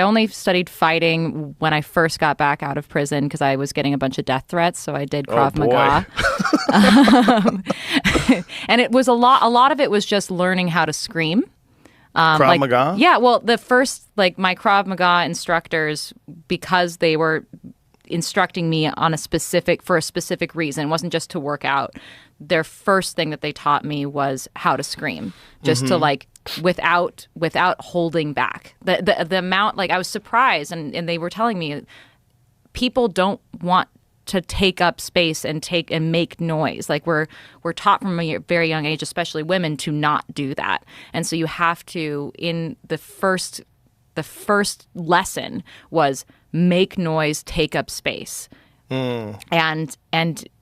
only studied fighting when I first got back out of prison because I was getting a bunch of death threats. So I did Krav Maga. And it was a lot of it was just learning how to scream. Krav Maga? Yeah, well, the first, my Krav Maga instructors, because they were instructing me on for a specific reason, it wasn't just to work out. Their first thing that they taught me was how to scream, just to without holding back. The amount, I was surprised, and they were telling me people don't want to take up space and make noise. We're taught from a very young age, especially women, to not do that. And so you have to, in the first lesson was make noise, take up space. And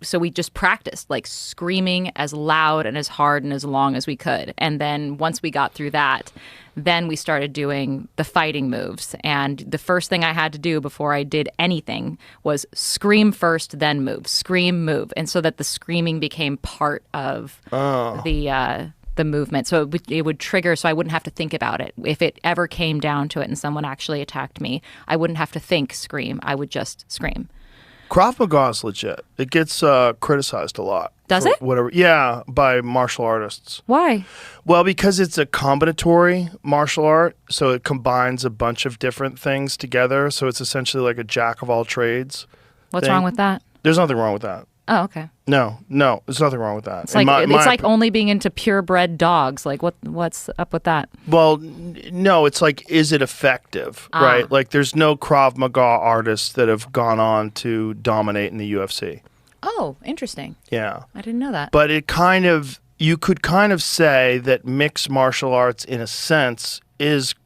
so we just practiced screaming as loud and as hard and as long as we could. And then once we got through that, then we started doing the fighting moves. And the first thing I had to do before I did anything was scream first, then move. Scream, move. And so that the screaming became part of the movement. So it would trigger, so I wouldn't have to think about it. If it ever came down to it and someone actually attacked me, I wouldn't have to think scream. I would just scream. Krav Maga is legit. It gets criticized a lot. Does it? Whatever. Yeah, by martial artists. Why? Well, because it's a combinatory martial art, so it combines a bunch of different things together. So it's essentially like a jack of all trades. What's wrong with that? There's nothing wrong with that. Oh, okay. No, there's nothing wrong with that. It's like only being into purebred dogs. What's up with that? Well, no, it's is it effective, right? There's no Krav Maga artists that have gone on to dominate in the UFC. Oh, interesting. Yeah. I didn't know that. But you could kind of say that mixed martial arts, in a sense, is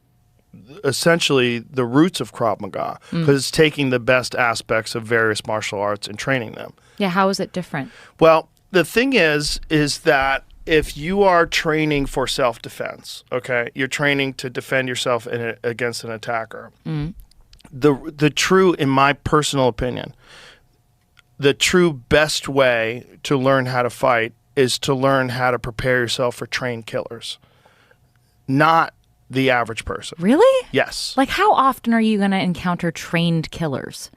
essentially the roots of Krav Maga, because it's taking the best aspects of various martial arts and training them. Yeah, how is it different? Well, the thing is that if you are training for self-defense, okay, you're training to defend yourself against an attacker, the true, in my personal opinion, the true best way to learn how to fight is to learn how to prepare yourself for trained killers, not the average person. Really? Yes. How often are you going to encounter trained killers?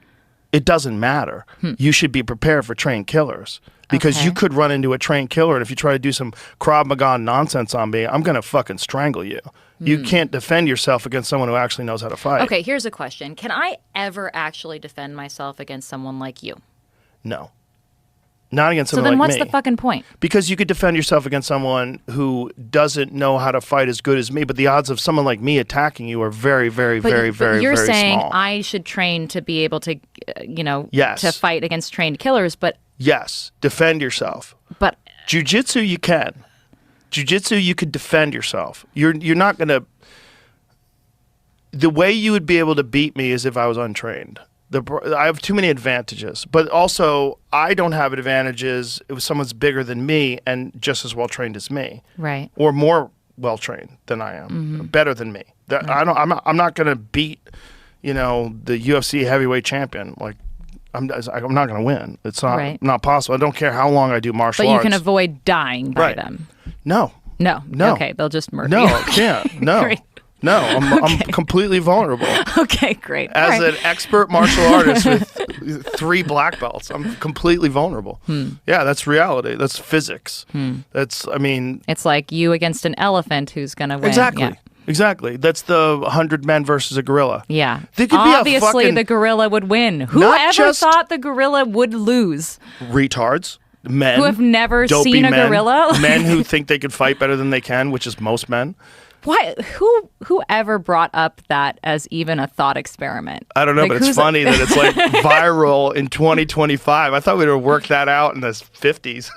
It doesn't matter. You should be prepared for trained killers, because you could run into a trained killer, and if you try to do some Krav Maga nonsense on me, I'm going to fucking strangle you. You can't defend yourself against someone who actually knows how to fight. Okay, here's a question. Can I ever actually defend myself against someone like you? No. Not against someone like me. So then what's the fucking point? Because you could defend yourself against someone who doesn't know how to fight as good as me, but the odds of someone like me attacking you are very, very, very, very, very small. You're saying I should train to be able to, yes, to fight against trained killers, but... Yes, defend yourself. But... Jiu-jitsu, you can. Jiu-jitsu, you could defend yourself. You're not going to... The way you would be able to beat me is if I was untrained. I have too many advantages, but also I don't have advantages if someone's bigger than me and just as well trained as me, right? Or more well trained than I am, better than me. I'm not going to beat, the UFC heavyweight champion. I'm not going to win. It's not possible. I don't care how long I do martial arts. But you can avoid dying by them. No. Okay, they'll just murder you. No, I can't. No. Great. No, I'm completely vulnerable. Okay, great. As an expert martial artist with 3 black belts, I'm completely vulnerable. Yeah, that's reality. That's physics. It's like you against an elephant who's going to win. Exactly. Yeah. Exactly. That's the 100 men versus a gorilla. Yeah. Obviously, the gorilla would win. Whoever thought the gorilla would lose? Retards. Men. Who have never seen a gorilla? Men who think they could fight better than they can, which is most men. Why? Whoever brought up that as even a thought experiment? I don't know, but it's funny that it's viral in 2025. I thought we'd have worked that out in the 50s.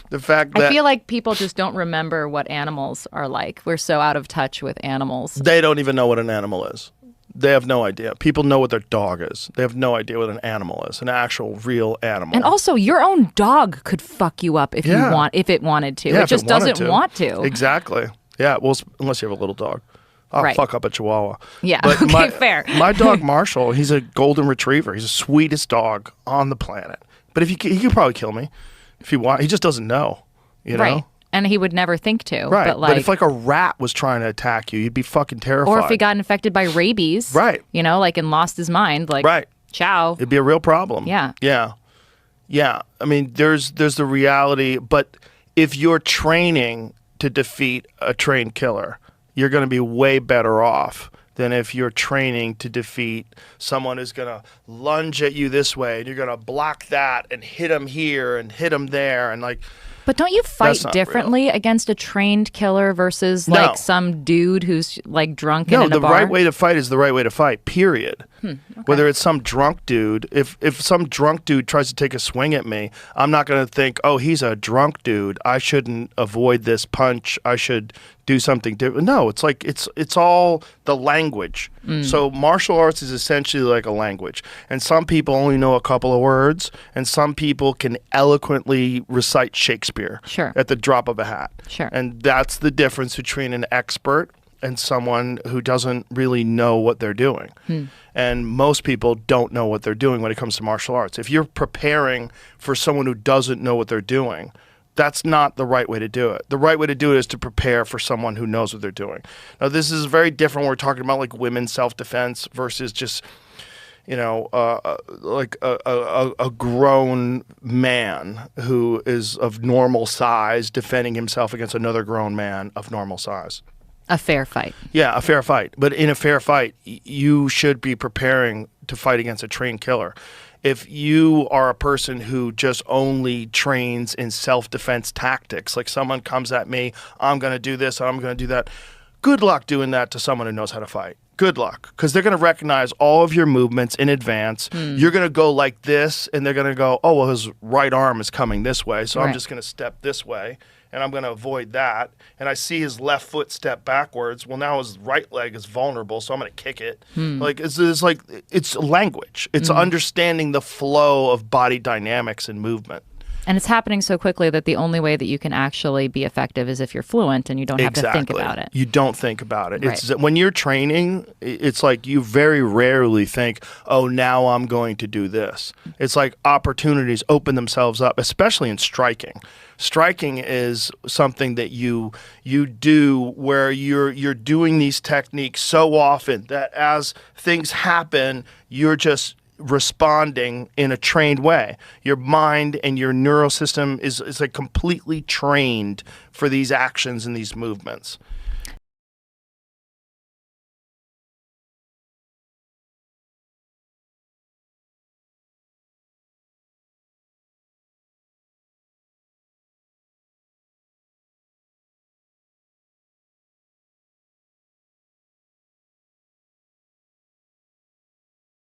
The fact that I feel like people just don't remember what animals are like. We're so out of touch with animals. They don't even know what an animal is. They have no idea. People know what their dog is. They have no idea what an animal is, an actual real animal. And also, your own dog could fuck you up if if it wanted to. Yeah, it just doesn't want to. Exactly. Yeah, well, unless you have a little dog. I'll fuck up a Chihuahua. Yeah, but fair. My dog, Marshall, he's a golden retriever. He's the sweetest dog on the planet. But he could probably kill me if he want. He just doesn't know, Right. And he would never think to. Right. But if like a rat was trying to attack you, you'd be fucking terrified. Or if he got infected by rabies. Right. You know, like, and lost his mind. Like, right. Ciao. It'd be a real problem. Yeah. Yeah. Yeah. I mean, there's the reality, but if you're training to defeat a trained killer, you're going to be way better off than if you're training to defeat someone who's going to lunge at you this way and you're going to block that and hit him here and hit him there and like. But don't you fight differently against a trained killer versus like some dude who's like drunk and in a bar? No, the right way to fight is the right way to fight, period. Okay. Whether it's some drunk dude, if some drunk dude tries to take a swing at me, I'm not going to think, oh, he's a drunk dude, I shouldn't avoid this punch, I should do something different. No, it's like it's all the language. So martial arts is essentially like a language. And some people only know a couple of words, and some people can eloquently recite Shakespeare at the drop of a hat. Sure. And that's the difference between an expert and someone who doesn't really know what they're doing. And most people don't know what they're doing when it comes to martial arts. If you're preparing for someone who doesn't know what they're doing, that's not the right way to do it. The right way to do it is to prepare for someone who knows what they're doing. Now, this is very different. We're talking about like women's self-defense versus just, you know, like a grown man who is of normal size defending himself against another grown man of normal size. A fair fight. Yeah, a fair fight. But in a fair fight, you should be preparing to fight against a trained killer. If you are a person who just only trains in self-defense tactics, like someone comes at me, I'm going to do this, I'm going to do that, good luck doing that to someone who knows how to fight. Good luck, because they're going to recognize all of your movements in advance. You're going to go like this, and they're going to go, oh, well, his right arm is coming this way, so I'm just going to step this way, and I'm going to avoid that. And I see his left foot step backwards. Well, now his right leg is vulnerable, so I'm going to kick it. Like it's language. It's understanding the flow of body dynamics and movement. And it's happening so quickly that the only way that you can actually be effective is if you're fluent and you don't have to think about it. You don't think about it. It's when you're training, it's like you very rarely think, oh, now I'm going to do this. It's like opportunities open themselves up, especially in striking. Striking is something that you do where you're doing these techniques so often that as things happen, you're just responding in a trained way. Your mind and your neural system is like completely trained for these actions and these movements.